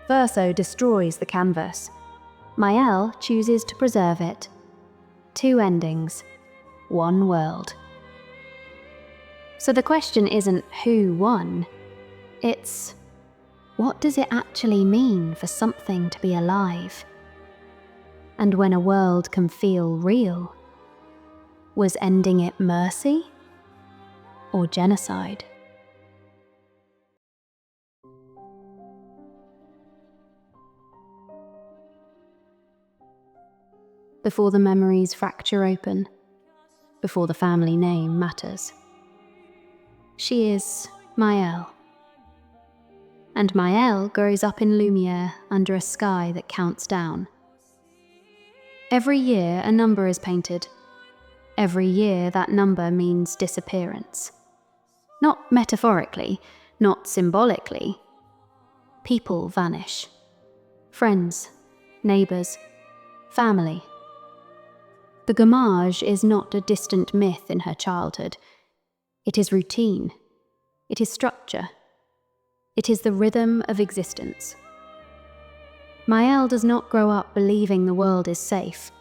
Verso destroys the canvas. Maelle chooses to preserve it. 2 endings, 1 world. So the question isn't who won, it's what does it actually mean for something to be alive? And when a world can feel real, was ending it mercy or genocide? Before the memories fracture open, before the family name matters. She is Maelle. And Maelle grows up in Lumiere under a sky that counts down. Every year a number is painted. Every year that number means disappearance. Not metaphorically, not symbolically. People vanish. Friends, neighbours, family. The gommage is not a distant myth in her childhood. It is routine. It is structure. It is the rhythm of existence. Maelle does not grow up believing the world is safe.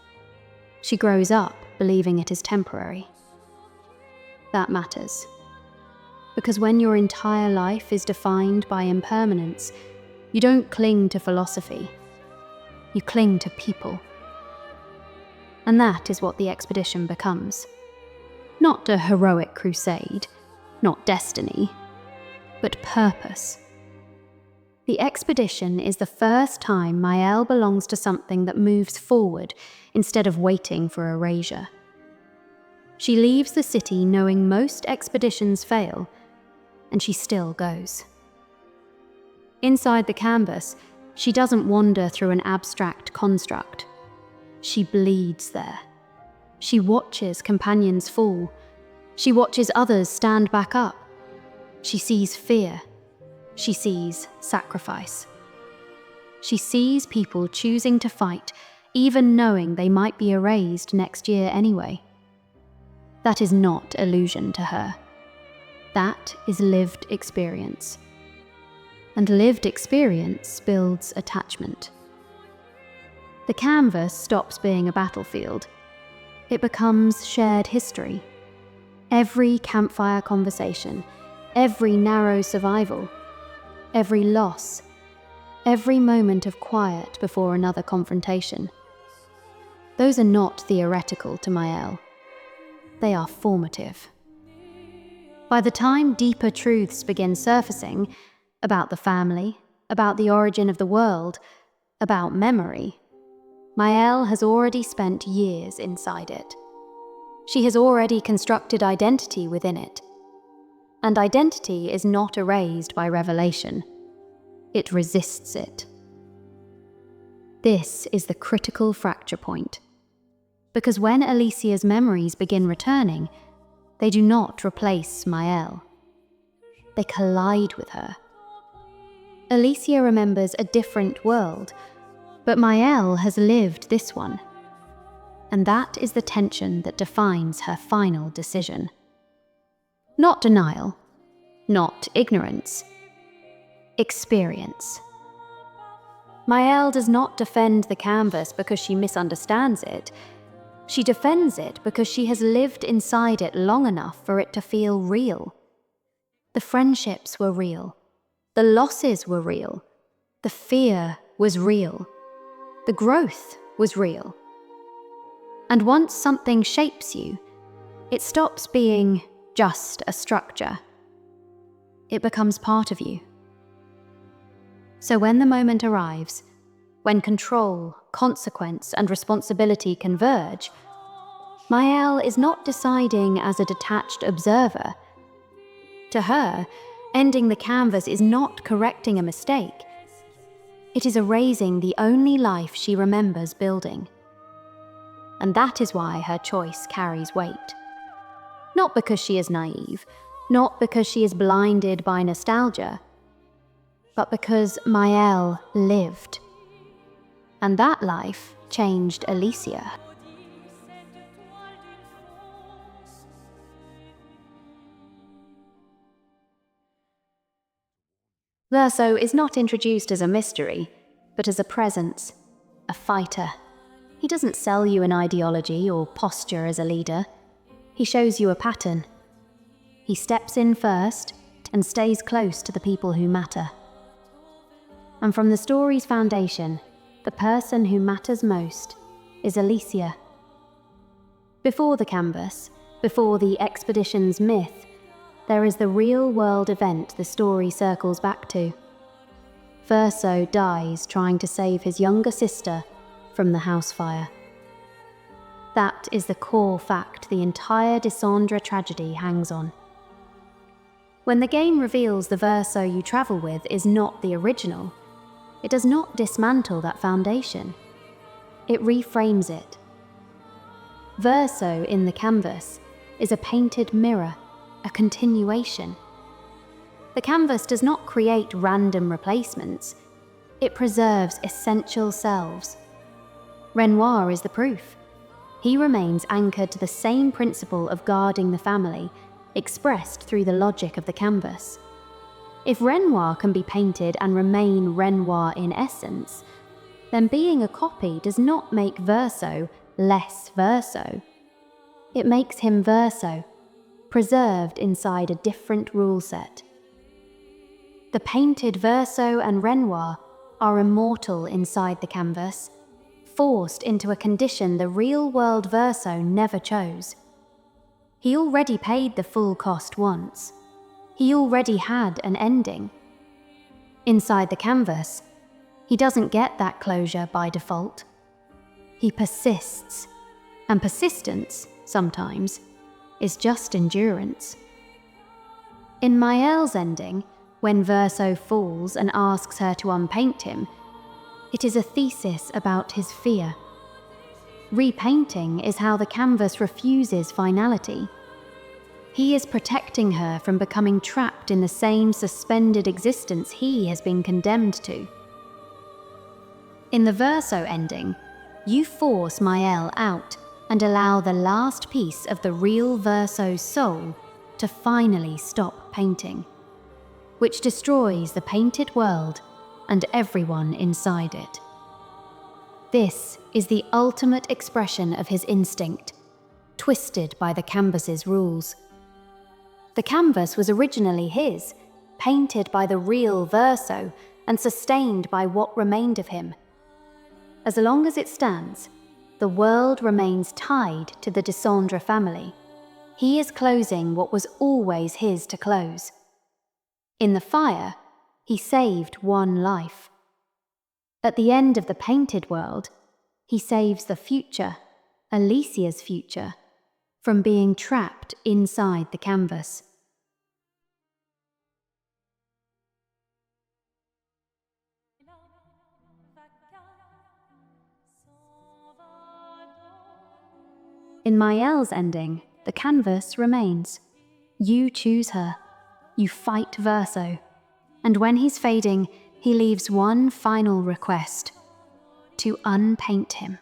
She grows up believing it is temporary. That matters. Because when your entire life is defined by impermanence, you don't cling to philosophy. You cling to people. And that is what the expedition becomes. Not a heroic crusade, not destiny, but purpose. The expedition is the first time Maelle belongs to something that moves forward instead of waiting for erasure. She leaves the city knowing most expeditions fail, and she still goes. Inside the canvas, she doesn't wander through an abstract construct. She bleeds there. She watches companions fall. She watches others stand back up. She sees fear. She sees sacrifice. She sees people choosing to fight, even knowing they might be erased next year anyway. That is not illusion to her. That is lived experience. And lived experience builds attachment. The canvas stops being a battlefield. It becomes shared history. Every campfire conversation, every narrow survival, every loss, every moment of quiet before another confrontation. Those are not theoretical to Maelle. They are formative. By the time deeper truths begin surfacing, about the family, about the origin of the world, about memory, Maelle has already spent years inside it. She has already constructed identity within it. And identity is not erased by revelation. It resists it. This is the critical fracture point. Because when Alicia's memories begin returning, they do not replace Maelle. They collide with her. Alicia remembers a different world, but Maelle has lived this one. And that is the tension that defines her final decision. Not denial, not ignorance, experience. Maelle does not defend the canvas because she misunderstands it. She defends it because she has lived inside it long enough for it to feel real. The friendships were real. The losses were real. The fear was real. The growth was real. And once something shapes you, it stops being just a structure. It becomes part of you. So when the moment arrives, when control, consequence, and responsibility converge, Maelle is not deciding as a detached observer. To her, ending the canvas is not correcting a mistake. It is erasing the only life she remembers building. And that is why her choice carries weight. Not because she is naive, not because she is blinded by nostalgia, but because Maelle lived. And that life changed Alicia. Verso is not introduced as a mystery, but as a presence, a fighter. He doesn't sell you an ideology or posture as a leader. He shows you a pattern. He steps in first and stays close to the people who matter. And from the story's foundation, the person who matters most is Alicia. Before the canvas, before the expedition's myth, there is the real-world event the story circles back to. Verso dies trying to save his younger sister from the house fire. That is the core fact the entire Dissandra tragedy hangs on. When the game reveals the Verso you travel with is not the original, it does not dismantle that foundation. It reframes it. Verso in the canvas is a painted mirror, a continuation. The canvas does not create random replacements, it preserves essential selves. Renoir is the proof. He remains anchored to the same principle of guarding the family, expressed through the logic of the canvas. If Renoir can be painted and remain Renoir in essence, then being a copy does not make Verso less Verso. It makes him Verso, preserved inside a different rule set. The painted Verso and Renoir are immortal inside the canvas, forced into a condition the real-world Verso never chose. He already paid the full cost once. He already had an ending. Inside the canvas, he doesn't get that closure by default. He persists, and persistence, sometimes, is just endurance. In Maelle's ending, when Verso falls and asks her to unpaint him, it is a thesis about his fear. Repainting is how the canvas refuses finality. He is protecting her from becoming trapped in the same suspended existence he has been condemned to. In the Verso ending, you force Maelle out and allow the last piece of the real Verso's soul to finally stop painting, which destroys the painted world and everyone inside it. This is the ultimate expression of his instinct, twisted by the canvas's rules. The canvas was originally his, painted by the real Verso and sustained by what remained of him. As long as it stands, the world remains tied to the Dissandra family. He is closing what was always his to close. In the fire, he saved one life. At the end of the painted world, he saves the future, Alicia's future, from being trapped inside the canvas. In Maelle's ending, the canvas remains. You choose her. You fight Verso. And when he's fading, he leaves one final request: to unpaint him.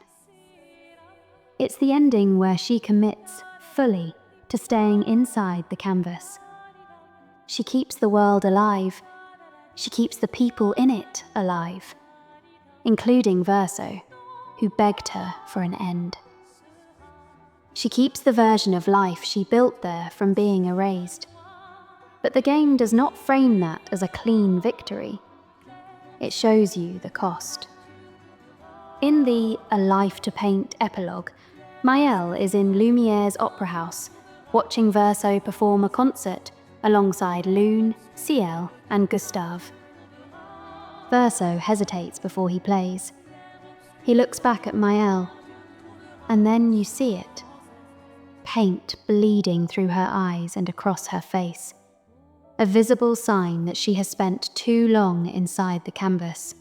It's the ending where she commits fully to staying inside the canvas. She keeps the world alive. She keeps the people in it alive, including Verso, who begged her for an end. She keeps the version of life she built there from being erased. But the game does not frame that as a clean victory. It shows you the cost. In the A Life to Paint epilogue, Maelle is in Lumiere's opera house, watching Verso perform a concert alongside Rune, Ciel, and Gustave. Verso hesitates before he plays. He looks back at Maelle, and then you see it. Paint bleeding through her eyes and across her face. A visible sign that she has spent too long inside the canvas.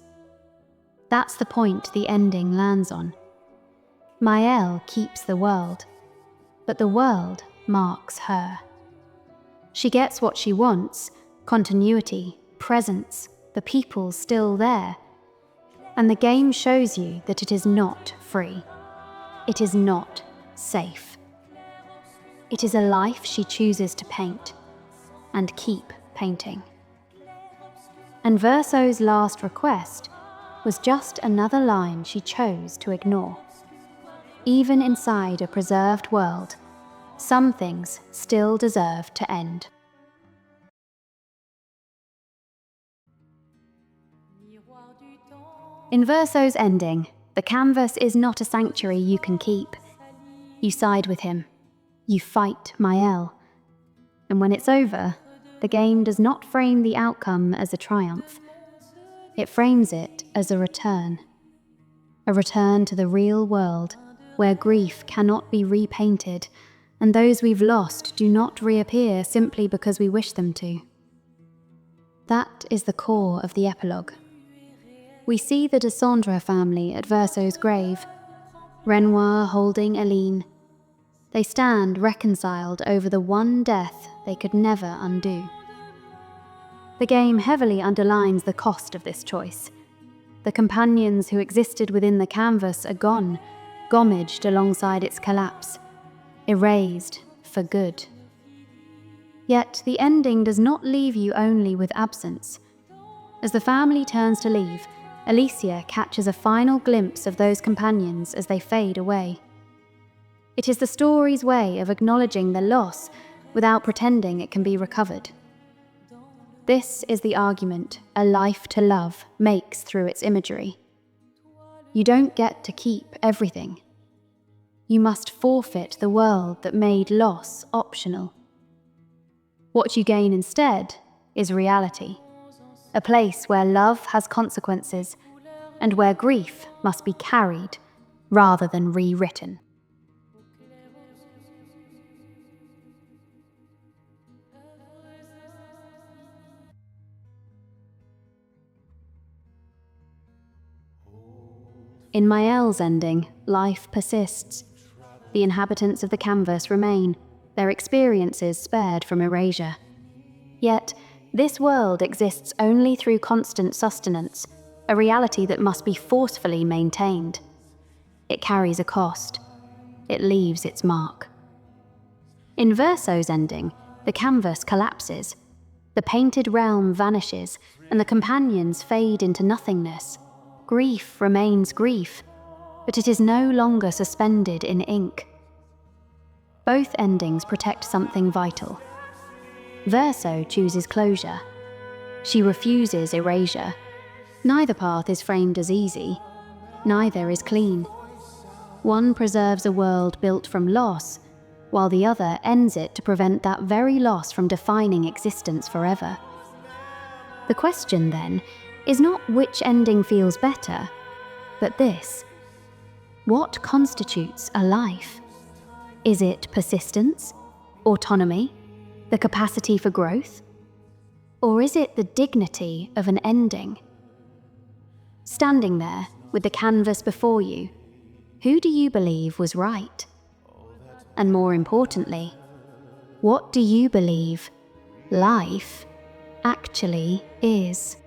That's the point the ending lands on. Maelle keeps the world, but the world marks her. She gets what she wants: continuity, presence, the people still there. And the game shows you that it is not free. It is not safe. It is a life she chooses to paint, and keep painting. And Verso's last request was just another line she chose to ignore. Even inside a preserved world, some things still deserve to end. In Verso's ending, the canvas is not a sanctuary you can keep. You side with him. You fight Maelle. And when it's over, the game does not frame the outcome as a triumph. It frames it as a return to the real world, where grief cannot be repainted, and those we've lost do not reappear simply because we wish them to. That is the core of the epilogue. We see the Descendre family at Verso's grave, Renoir holding Eline. They stand reconciled over the one death they could never undo. The game heavily underlines the cost of this choice. The companions who existed within the canvas are gone, gommaged alongside its collapse, erased for good. Yet the ending does not leave you only with absence. As the family turns to leave, Alicia catches a final glimpse of those companions as they fade away. It is the story's way of acknowledging the loss without pretending it can be recovered. This is the argument A Life to Love makes through its imagery. You don't get to keep everything. You must forfeit the world that made loss optional. What you gain instead is reality, a place where love has consequences and where grief must be carried rather than rewritten. In Maelle's ending, life persists. The inhabitants of the canvas remain, their experiences spared from erasure. Yet, this world exists only through constant sustenance, a reality that must be forcefully maintained. It carries a cost. It leaves its mark. In Verso's ending, the canvas collapses. The painted realm vanishes, and the companions fade into nothingness. Grief remains grief, but it is no longer suspended in ink. Both endings protect something vital. Verso chooses closure. She refuses erasure. Neither path is framed as easy. Neither is clean. One preserves a world built from loss, while the other ends it to prevent that very loss from defining existence forever. The question, then, is not which ending feels better, but this: what constitutes a life? Is it persistence, autonomy, the capacity for growth? Or is it the dignity of an ending? Standing there, with the canvas before you, who do you believe was right? And more importantly, what do you believe life actually is?